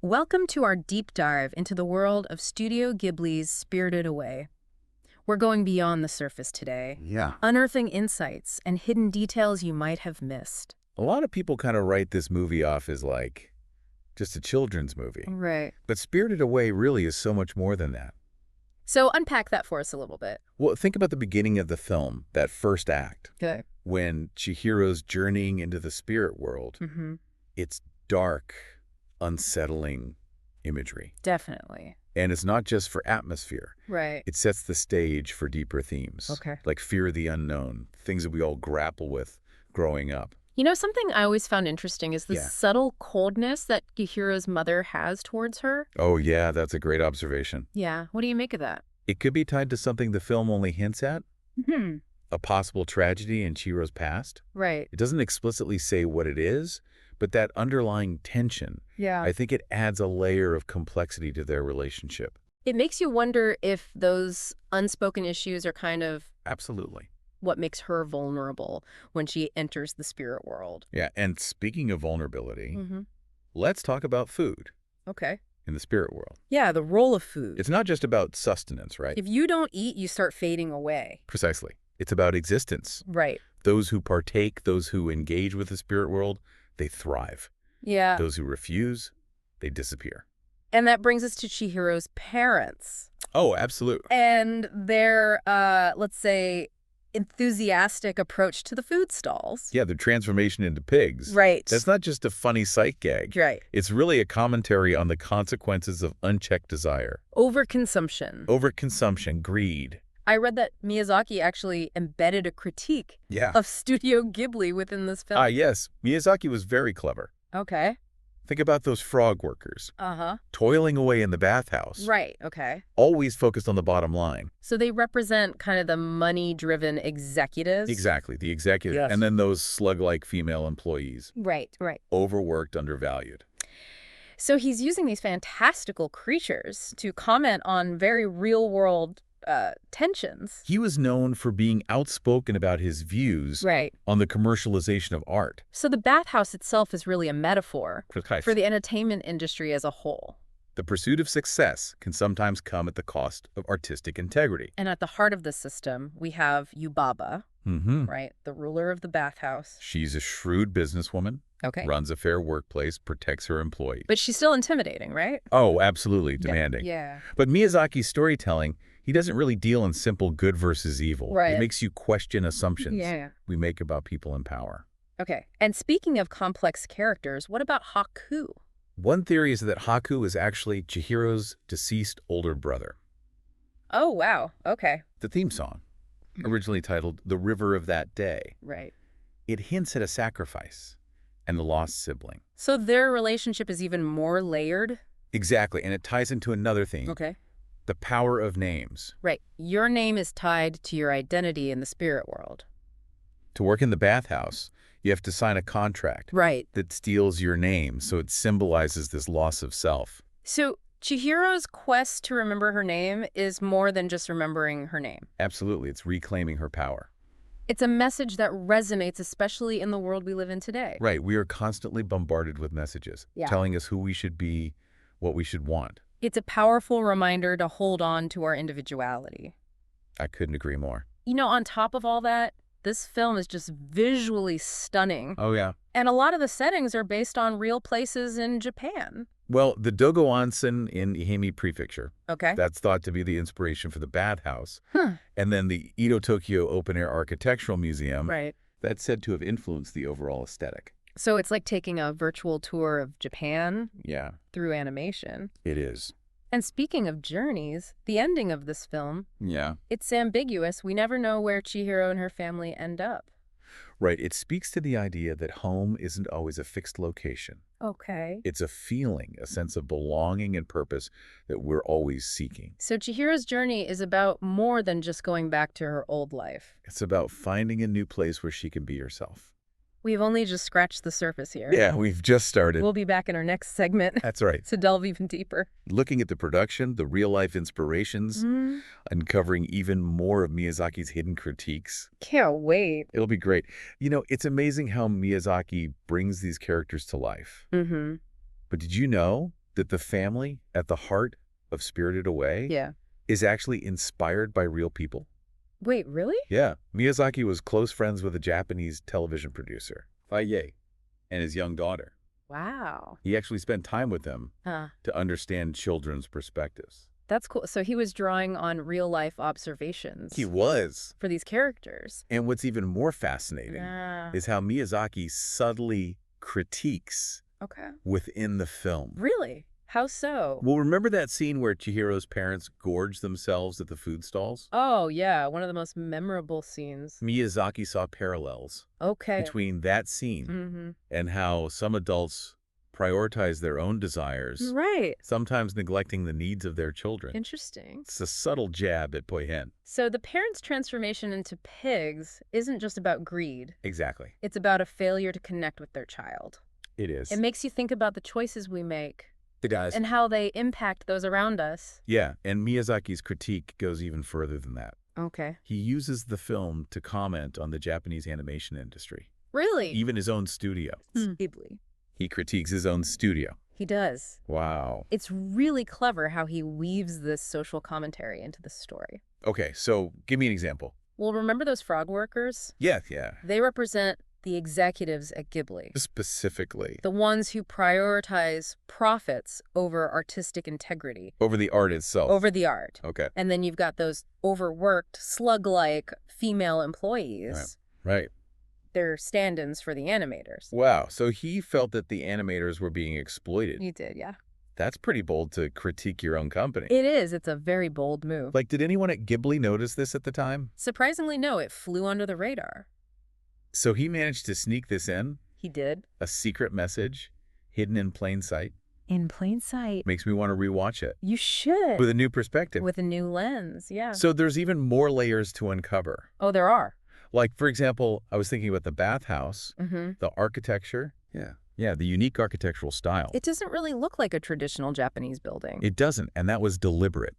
Welcome to our deep dive into the world of Studio Ghibli's Spirited Away. We're going beyond the surface today, Yeah. unearthing insights and hidden details you might have missed. A lot of people kind of write this movie off as like just a children's movie. Right. But Spirited Away really is so much more than that. So unpack that for us a little bit. Well, think about the beginning of the film, that first act, Okay. when Chihiro's journeying into the spirit world. Mm-hmm. It's dark, unsettling imagery. Definitely. And it's not just for atmosphere. Right. It sets the stage for deeper themes. Okay. Like fear of the unknown, things that we all grapple with growing up. You know, something I always found interesting is the Yeah. subtle coldness that Chihiro's mother has towards her. Oh, yeah, that's a great observation. Yeah. What do you make of that? It could be tied to something the film only hints at, Hmm. a possible tragedy in Chihiro's past. Right. It doesn't explicitly say what it is, but that underlying tension, Yeah. I think it adds a layer of complexity to their relationship. It makes you wonder if those unspoken issues are kind of Absolutely. what makes her vulnerable when she enters the spirit world. Yeah, and speaking of vulnerability, Mm-hmm. let's talk about food Okay. in the spirit world. Yeah, the role of food. It's not just about sustenance, right? If you don't eat, you start fading away. Precisely. It's about existence. Right. Those who partake, those who engage with the spirit world, they thrive. Yeah. Those who refuse, they disappear. And that brings us to Chihiro's parents Oh, absolutely. and their, let's say, enthusiastic approach to the food stalls. Yeah, the transformation into pigs. Right. That's not just a funny sight gag. Right. It's really a commentary on the consequences of unchecked desire. Overconsumption. Overconsumption, greed. I read that Miyazaki actually embedded a critique Yeah. of Studio Ghibli within this film. Ah, yes. Miyazaki was very clever. Okay. Think about those frog workers, Uh-huh. toiling away in the bathhouse. Right. Okay. Always focused on the bottom line. So they represent kind of the money-driven executives. Exactly, the executive. Yes. And then those slug-like female employees. Right. Right. Overworked, undervalued. So he's using these fantastical creatures to comment on very real-world tensions. He was known for being outspoken about his views Right. on the commercialization of art. So the bathhouse itself is really a metaphor for Precisely. the entertainment industry as a whole. The pursuit of success can sometimes come at the cost of artistic integrity. And at the heart of the system, we have Yubaba, right? The ruler of the bathhouse. She's a shrewd businesswoman, Okay. runs a fair workplace, protects her employees. But she's still intimidating, right? Oh, absolutely demanding. Yeah. But Miyazaki's storytelling, he doesn't really deal in simple good versus evil. Right. It makes you question assumptions Yeah. we make about people in power. Okay. And speaking of complex characters, what about Haku? One theory is that Haku is actually Chihiro's deceased older brother. Oh, wow. Okay. The theme song, originally titled The River of That Day, Right. it hints at a sacrifice and the lost sibling. So their relationship is even more layered? Exactly, and it ties into another theme, Okay. the power of names. Right. Your name is tied to your identity in the spirit world. To work in the bathhouse, you have to sign a contract Right. that steals your name, so it symbolizes this loss of self. So Chihiro's quest to remember her name is more than just remembering her name. Absolutely, it's reclaiming her power. It's a message that resonates, especially in the world we live in today. Right, we are constantly bombarded with messages Yeah. telling us who we should be, what we should want. It's a powerful reminder to hold on to our individuality. I couldn't agree more. You know, on top of all that, this film is just visually stunning. Oh, yeah. And a lot of the settings are based on real places in Japan. Well, the Dogo Onsen in Ehime Prefecture, Okay. that's thought to be the inspiration for the bathhouse. Huh. And then the Edo Tokyo Open Air Architectural Museum, Right. that's said to have influenced the overall aesthetic. So it's like taking a virtual tour of Japan Yeah, through animation. it is. And speaking of journeys, the ending of this film, Yeah. it's ambiguous. We never know where Chihiro and her family end up. Right, it speaks to the idea that home isn't always a fixed location. Okay. It's a feeling, a sense of belonging and purpose that we're always seeking. So Chihiro's journey is about more than just going back to her old life. It's about finding a new place where she can be herself. We've only just scratched the surface here. Yeah, we've just started. We'll be back in our next segment That's right. to delve even deeper. Looking at the production, the real-life inspirations, uncovering even more of Miyazaki's hidden critiques. Can't wait. It'll be great. You know, it's amazing how Miyazaki brings these characters to life. Mm-hmm. But did you know that the family at the heart of Spirited Away Yeah. is actually inspired by real people. Wait, really? Yeah, Miyazaki was close friends with a Japanese television producer, Faye, and his young daughter. Wow. He actually spent time with them Huh. to understand children's perspectives. That's cool. So he was drawing on real-life observations He was. for these characters. And what's even more fascinating Ah. is how Miyazaki subtly critiques Okay. within the film. Really? How so? Well, remember that scene where Chihiro's parents gorge themselves at the food stalls? Oh, yeah. One of the most memorable scenes. Miyazaki saw parallels Okay. between that scene Mm-hmm. and how some adults prioritize their own desires, Right. sometimes neglecting the needs of their children. Interesting. It's a subtle jab at Poyen. So the parents' transformation into pigs isn't just about greed. Exactly. It's about a failure to connect with their child. It is. It makes you think about the choices we make It does. and how they impact those around us. Yeah, and Miyazaki's critique goes even further than that. Okay. He uses the film to comment on the Japanese animation industry, Really? even his own studio. Ghibli. He critiques his own studio. He does. Wow. It's really clever how he weaves this social commentary into the story. Okay, so give me an example. Well, remember those frog workers? Yeah. They represent the executives at Ghibli. Specifically. The ones who prioritize profits over artistic integrity. Over the art itself. Over the art. Okay. And then you've got those overworked, slug-like female employees. Right. They're stand-ins for the animators. Wow, so he felt that the animators were being exploited. You did, yeah. That's pretty bold to critique your own company. It is. It's a very bold move. Like, did anyone at Ghibli notice this at the time? Surprisingly, no. It flew under the radar. So he managed to sneak this in? He did. A secret message hidden in plain sight? In plain sight. Makes me want to rewatch it. You should. With a new perspective. With a new lens, yeah. So there's even more layers to uncover. Oh, there are. Like, for example, I was thinking about the bathhouse, Mm-hmm. the architecture. Yeah, the unique architectural style. It doesn't really look like a traditional Japanese building. It doesn't, and that was deliberate.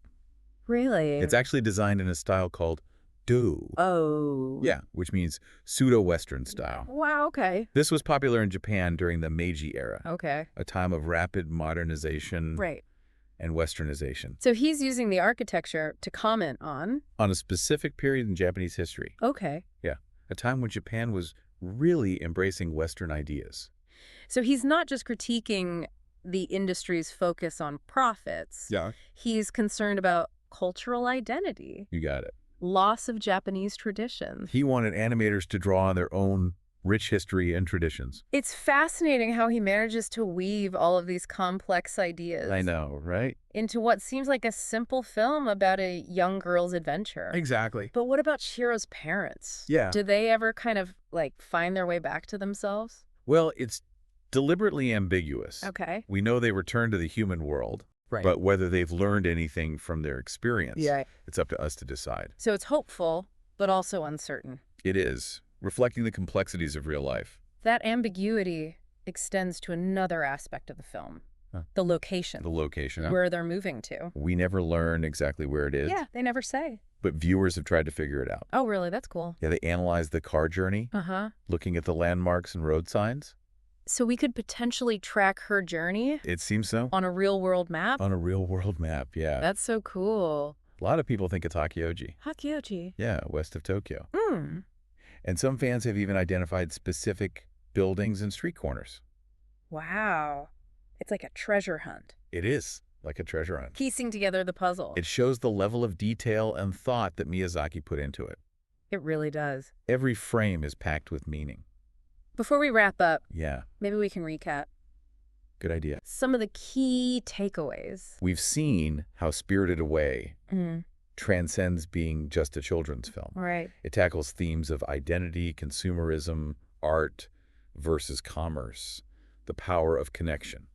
Really? It's actually designed in a style called do. Oh. Yeah, which means pseudo-Western style. Wow, okay. This was popular in Japan during the Meiji era, Okay. a time of rapid modernization Right. and westernization. So he's using the architecture to comment on. On a specific period in Japanese history. Okay. Yeah, a time when Japan was really embracing Western ideas. So he's not just critiquing the industry's focus on profits. Yeah. He's concerned about cultural identity, You got it. loss of Japanese traditions. He wanted animators to draw on their own rich history and traditions. It's fascinating how he manages to weave all of these complex ideas I know, right? into what seems like a simple film about a young girl's adventure. Exactly. But what about Shiro's parents? Yeah. Do they ever kind of like find their way back to themselves? Well, it's deliberately ambiguous. Okay. We know they return to the human world, Right. but whether they've learned anything from their experience, Yeah. it's up to us to decide. So it's hopeful, but also uncertain. It is, reflecting the complexities of real life. That ambiguity extends to another aspect of the film, Huh. the location, The location. Huh? where they're moving to. We never learn exactly where it is, Yeah, they never say. but viewers have tried to figure it out. Oh, really? That's cool. Yeah, they analyze the car journey, Uh-huh. looking at the landmarks and road signs. So we could potentially track her journey It seems so. on a real-world map? On a real-world map, yeah. That's so cool. A lot of people think it's Hakioji. Hakioji. Yeah, west of Tokyo. Hmm. And some fans have even identified specific buildings and street corners. Wow. It's like a treasure hunt. It is like a treasure hunt. Piecing together the puzzle. It shows the level of detail and thought that Miyazaki put into it. It really does. Every frame is packed with meaning. Before we wrap up, Yeah, maybe we can recap good idea. some of the key takeaways. We've seen how Spirited Away Mm, transcends being just a children's film. right. It tackles themes of identity, consumerism, art versus commerce, the power of connection.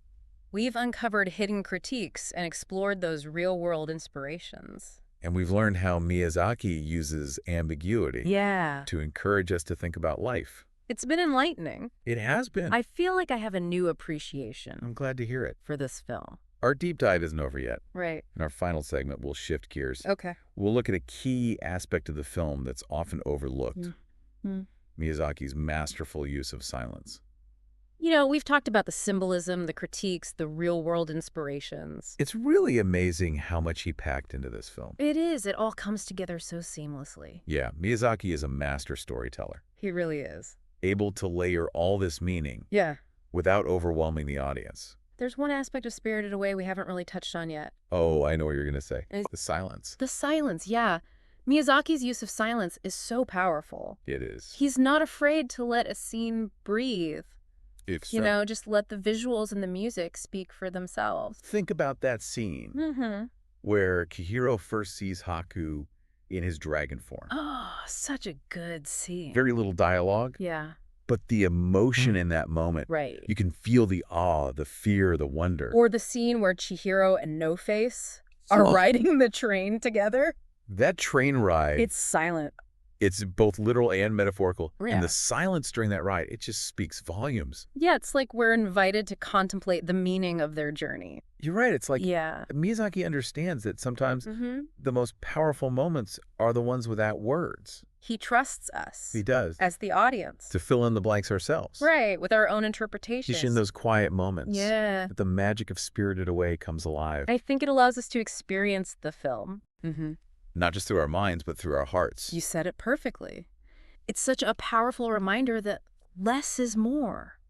We've uncovered hidden critiques and explored those real-world inspirations. And we've learned how Miyazaki uses ambiguity Yeah. to encourage us to think about life. It's been enlightening. It has been. I feel like I have a new appreciation I'm glad to hear it. for this film. Our deep dive isn't over yet. Right. In our final segment, we'll shift gears. Okay. We'll look at a key aspect of the film that's often overlooked. Mm. Miyazaki's masterful use of silence. We've talked about the symbolism, the critiques, the real-world inspirations. It's really amazing how much he packed into this film. It is. It all comes together so seamlessly. Yeah, Miyazaki is a master storyteller, He really is. able to layer all this meaning Yeah. without overwhelming the audience. There's one aspect of Spirited Away we haven't really touched on yet. Oh, I know what you're going to say. Is- The silence. The silence, yeah. Miyazaki's use of silence is so powerful. It is. He's not afraid to let a scene breathe. If so. Just let the visuals and the music speak for themselves. Think about that scene Mm-hmm. where Chihiro first sees Haku in his dragon form. Oh, such a good scene. Very little dialogue, Yeah, but the emotion in that moment, right. you can feel the awe, the fear, the wonder. Or the scene where Chihiro and No Face are Oh. riding the train together. That train ride, It's silent. it's both literal and metaphorical. Yeah. And the silence during that ride, it just speaks volumes. Yeah, it's like we're invited to contemplate the meaning of their journey. You're right. It's like Yeah. Miyazaki understands that sometimes Mm-hmm. the most powerful moments are the ones without words. He trusts us He does. as the audience. To fill in the blanks ourselves. Right, with our own interpretations. Just in those quiet moments. Yeah. That the magic of Spirited Away comes alive. I think it allows us to experience the film. Mm-hmm. Not just through our minds, but through our hearts. You said it perfectly. It's such a powerful reminder that less is more.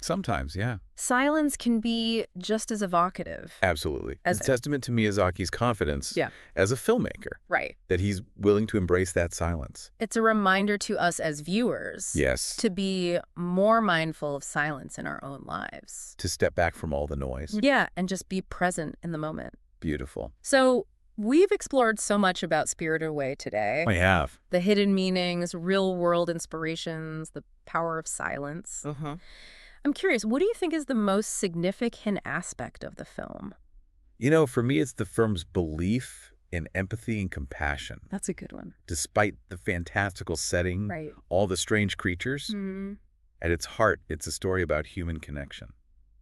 Sometimes, yeah. Silence can be just as evocative. Absolutely. As- It's a testament to Miyazaki's confidence Yeah. as a filmmaker. Right. That he's willing to embrace that silence. It's a reminder to us as viewers Yes. to be more mindful of silence in our own lives. To step back from all the noise. Yeah, and just be present in the moment. Beautiful. So we've explored so much about Spirited Away today. I have. The hidden meanings, real-world inspirations, the power of silence. Uh-huh. I'm curious, what do you think is the most significant aspect of the film? For me, it's the film's belief in empathy and compassion. That's a good one. Despite the fantastical setting, Right. all the strange creatures, Mm-hmm. at its heart, it's a story about human connection.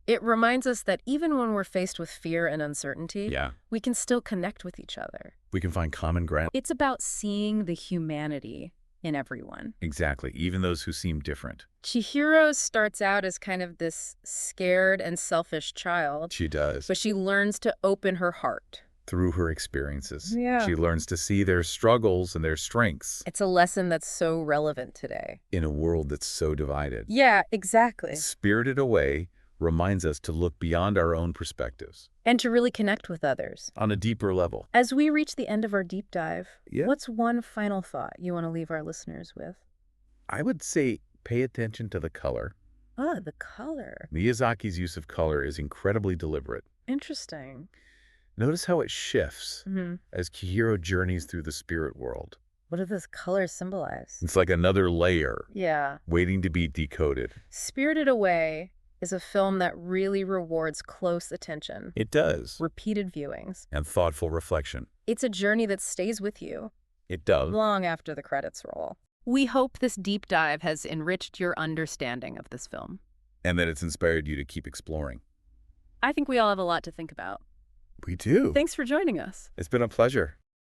It reminds us that even when we're faced with fear and uncertainty, Yeah. we can still connect with each other. We can find common ground. It's about seeing the humanity in everyone. Exactly. Even those who seem different. Chihiro starts out as kind of this scared and selfish child, She does. but she learns to open her heart. Through her experiences. Yeah. She learns to see their struggles and their strengths It's a lesson that's so relevant today. in a world that's so divided. Yeah, exactly. Spirited Away reminds us to look beyond our own perspectives And to really connect with others. on a deeper level. As we reach the end of our deep dive, Yeah. what's one final thought you want to leave our listeners with? I would say pay attention to the color. Ah, the color. Miyazaki's use of color is incredibly deliberate. Interesting. Notice how it shifts Mm-hmm. as Chihiro journeys through the spirit world. What do those colors symbolize? It's like another layer Yeah. waiting to be decoded. Spirited Away is a film that really rewards close attention, It does. repeated viewings. And thoughtful reflection. It's a journey that stays with you It does. long after the credits roll. We hope this deep dive has enriched your understanding of this film. And that it's inspired you to keep exploring. I think we all have a lot to think about. We do. Thanks for joining us. It's been a pleasure.